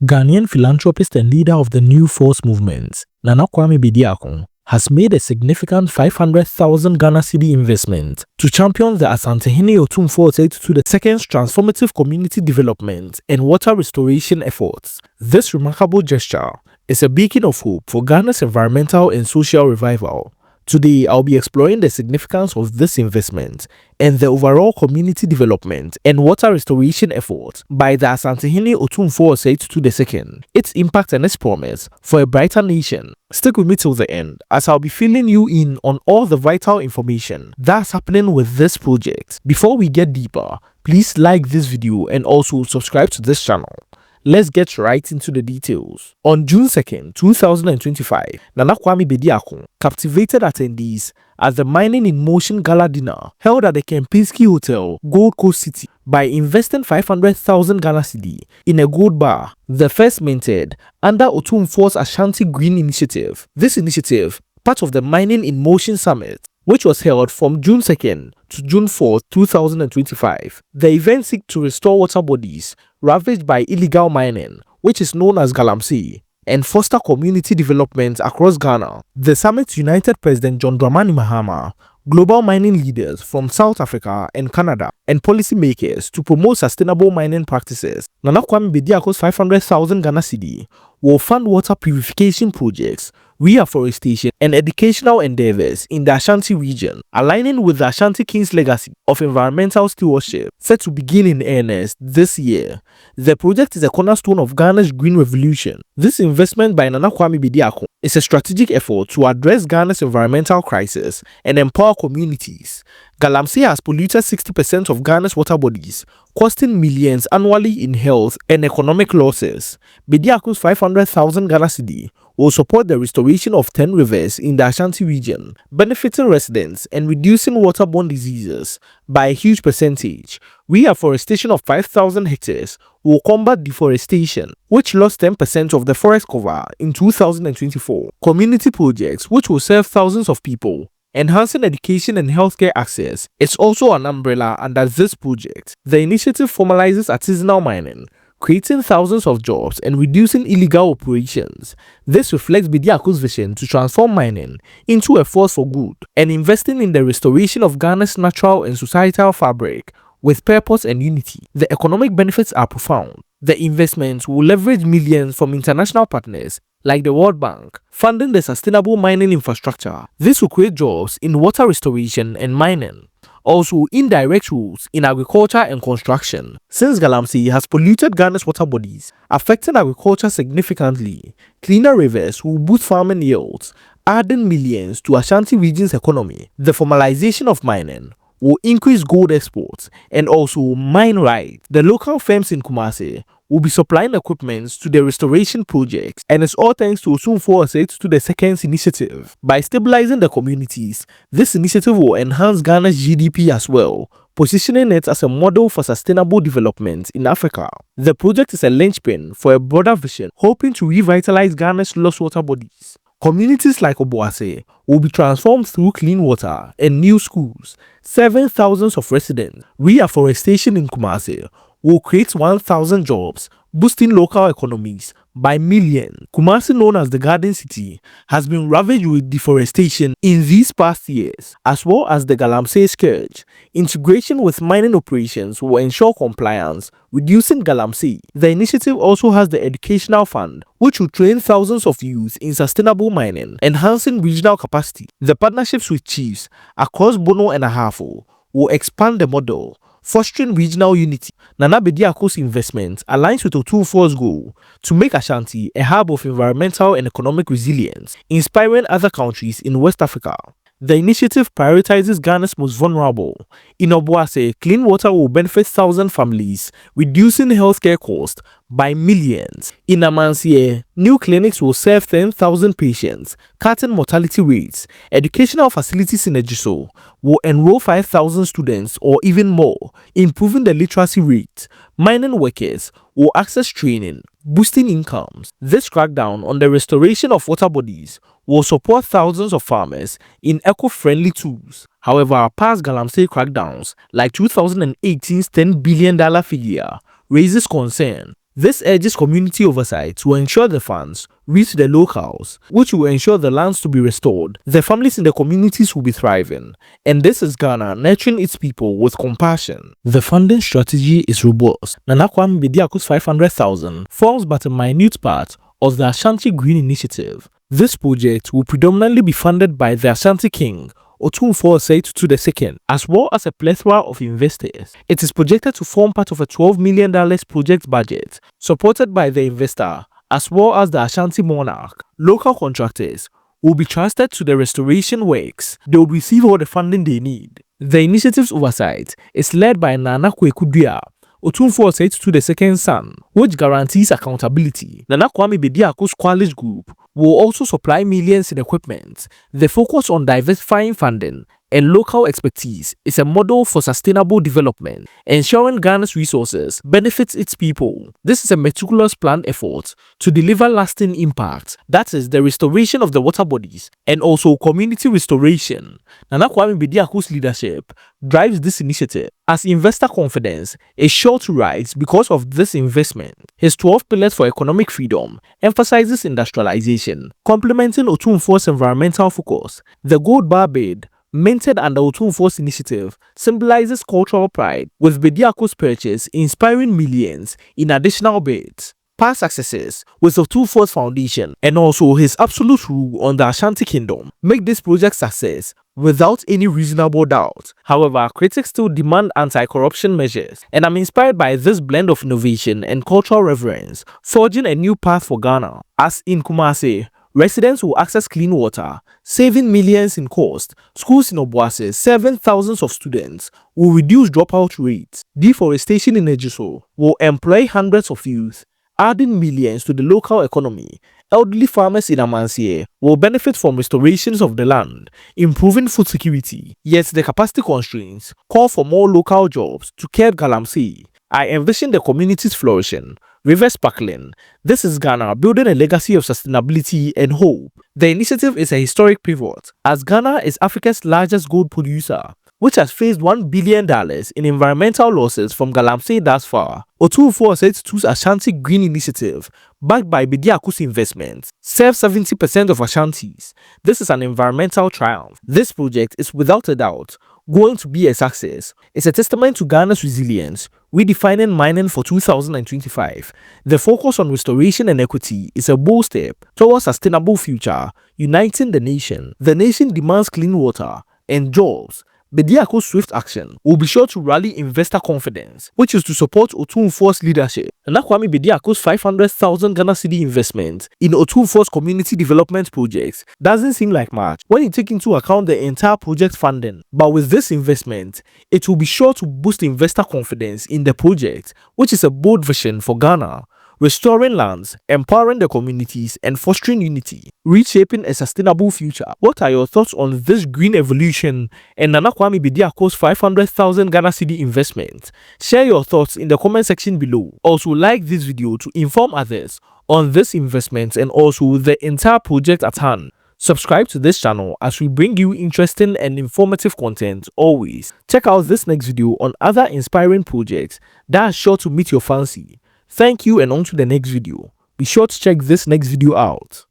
Ghanaian philanthropist and leader of the New Force movement, Nana Kwame Bediako, has made a significant 500,000 Ghana cedi investment to champion the Asantehene Otumfuo II's transformative community development and water restoration efforts. This remarkable gesture is a beacon of hope for Ghana's environmental and social revival. Today, I'll be exploring the significance of this investment and the overall community development and water restoration efforts by the Asantehene Otumfuo II, its impact and its promise for a brighter nation. Stick with me till the end, as I'll be filling you in on all the vital information that's happening with this project. Before we get deeper, please like this video and also subscribe to this channel. Let's get right into the details. On June 2nd, 2025, Nana Kwame Bediako captivated attendees at the Mining in Motion Gala dinner held at the Kempinski Hotel, Gold Coast City, by investing 500,000 Ghana cedi in a gold bar, the first minted under Otumfuo's Ashanti Green Initiative. This initiative, part of the Mining in Motion Summit, which was held from June 2nd to June 4th, 2025. The event seeks to restore water bodies ravaged by illegal mining, which is known as Galamsey, and foster community development across Ghana. The summit united President John Dramani Mahama, global mining leaders from South Africa and Canada, and policymakers to promote sustainable mining practices. Nana Kwame Bediako's 500,000 Ghana cedi will fund water purification projects, reforestation, and educational endeavors in the Ashanti region, aligning with the Ashanti King's legacy of environmental stewardship set to begin in earnest this year. The project is a cornerstone of Ghana's Green Revolution. This investment by Nana Kwame Bediako is a strategic effort to address Ghana's environmental crisis and empower communities. Galamsey has polluted 60% of Ghana's water bodies, costing millions annually in health and economic losses. Bediako's 500,000 Ghana cedi will support the restoration of 10 rivers in the Ashanti region, benefiting residents and reducing waterborne diseases by a huge percentage. Reforestation of 5,000 hectares will combat deforestation, which lost 10% of the forest cover in 2024. Community projects, which will serve thousands of people, enhancing education and healthcare access, is also an umbrella under this project. The initiative formalizes artisanal mining, creating thousands of jobs and reducing illegal operations. This reflects Bediako's vision to transform mining into a force for good and investing in the restoration of Ghana's natural and societal fabric with purpose and unity. The economic benefits are profound. The investments will leverage millions from international partners like the World Bank, funding the sustainable mining infrastructure. This will create jobs in water restoration and mining. Also, indirect roles in agriculture and construction. Since Galamsey has polluted Ghana's water bodies, affecting agriculture significantly, cleaner rivers will boost farming yields, adding millions to Ashanti region's economy. The formalization of mining will increase gold exports and also mine rights. The local firms in Kumasi will be supplying equipment to the restoration projects, and it's all thanks to Otumfuo II's initiative. By stabilizing the communities, this initiative will enhance Ghana's GDP as well, positioning it as a model for sustainable development in Africa. The project is a linchpin for a broader vision, hoping to revitalize Ghana's lost water bodies. Communities like Obuase will be transformed through clean water and new schools, serving thousands of residents. Reforestation in Kumasi will create 1,000 jobs, boosting local economies by millions. Kumasi, known as the Garden City, has been ravaged with deforestation in these past years, as well as the Galamsey scourge. Integration with mining operations will ensure compliance, reducing Galamsey. The initiative also has the Educational Fund, which will train thousands of youth in sustainable mining, enhancing regional capacity. The partnerships with chiefs across Bono and Ahafo will expand the model, fostering regional unity. Nana Bediako's investment aligns with Otumfuo's goal to make Ashanti a hub of environmental and economic resilience, inspiring other countries in West Africa. The initiative prioritizes Ghana's most vulnerable. In Obuase, clean water will benefit 1,000 families, reducing healthcare costs by millions. In Amansie, new clinics will serve 10,000 patients, cutting mortality rates. Educational facilities in Ejiso will enroll 5,000 students or even more, improving the literacy rate. Mining workers will access training, boosting incomes. This crackdown on the restoration of water bodies will support thousands of farmers in eco-friendly tools. However, past Galamsey crackdowns, like 2018's $10 billion figure, raises concern. This urges community oversight to ensure the funds reach the locals, which will ensure the lands to be restored, the families in the communities will be thriving, and this is Ghana nurturing its people with compassion. The funding strategy is robust. Nana Kwame Bediako's 500,000 forms but a minute part of the Ashanti Green Initiative. This project will predominantly be funded by the Ashanti King, Otumfuo II, as well as a plethora of investors. It is projected to form part of a $12 million project budget, supported by the investor as well as the Ashanti monarch. Local contractors will be transferred to the restoration works. They will receive all the funding they need. The initiative's oversight is led by Nana Kwame Bediako, Otumfuo II's son, which guarantees accountability. Nana Kwame Bediako's Quality Group will also supply millions in equipment. The focus on diversifying funding and local expertise is a model for sustainable development, ensuring Ghana's resources benefits its people. This is a meticulous planned effort to deliver lasting impact, that is, the restoration of the water bodies and also community restoration. Nana Kwame Bediako's leadership drives this initiative, as investor confidence is sure to rise because of this investment. His 12 pillars for economic freedom emphasizes industrialization, complementing Otumfuo's environmental focus. The gold bar bid, minted under Otumfuo's initiative, symbolizes cultural pride, with Bediako's purchase inspiring millions in additional bids. Past successes with Otumfuo's foundation and also his absolute rule on the Ashanti Kingdom make this project success without any reasonable doubt. However, critics still demand anti-corruption measures, and I'm inspired by this blend of innovation and cultural reverence, forging a new path for Ghana. As in Kumasi, residents will access clean water, saving millions in cost. Schools in Obuasi, serving thousands of students, will reduce dropout rates. Deforestation in Ejiso will employ hundreds of youth, adding millions to the local economy. Elderly farmers in Amansie will benefit from restorations of the land, improving food security. Yet the capacity constraints call for more local jobs to curb Galamsey. I envision the communities flourishing, rivers sparkling. This is Ghana building a legacy of sustainability and hope. The initiative is a historic pivot, as Ghana is Africa's largest gold producer, which has faced $1 billion in environmental losses from Galamsey thus far. Otumfuo II's Ashanti Green Initiative, backed by Bediako's investments, serves 70% of Ashantis. This is an environmental triumph. This project is without a doubt going to be a success. It's a testament to Ghana's resilience, redefining mining for 2025. The focus on restoration and equity is a bold step towards a sustainable future, uniting the nation. The nation demands clean water and jobs. Bediako's swift action will be sure to rally investor confidence, which is to support Otumfuo's leadership. Nana Kwame Bediako's 500,000 Ghana cedi investment in Otumfuo's community development projects doesn't seem like much when you take into account the entire project funding. But with this investment, it will be sure to boost investor confidence in the project, which is a bold vision for Ghana. Restoring lands, empowering the communities, and fostering unity, reshaping a sustainable future. What are your thoughts on this green evolution and Nana Kwame Bediako's 500,000 Ghana cedi investment? Share your thoughts in the comment section below. Also, like this video to inform others on this investment and also the entire project at hand. Subscribe to this channel as we bring you interesting and informative content always. Check out this next video on other inspiring projects that are sure to meet your fancy. Thank you, and on to the next video. Be sure to check this next video out.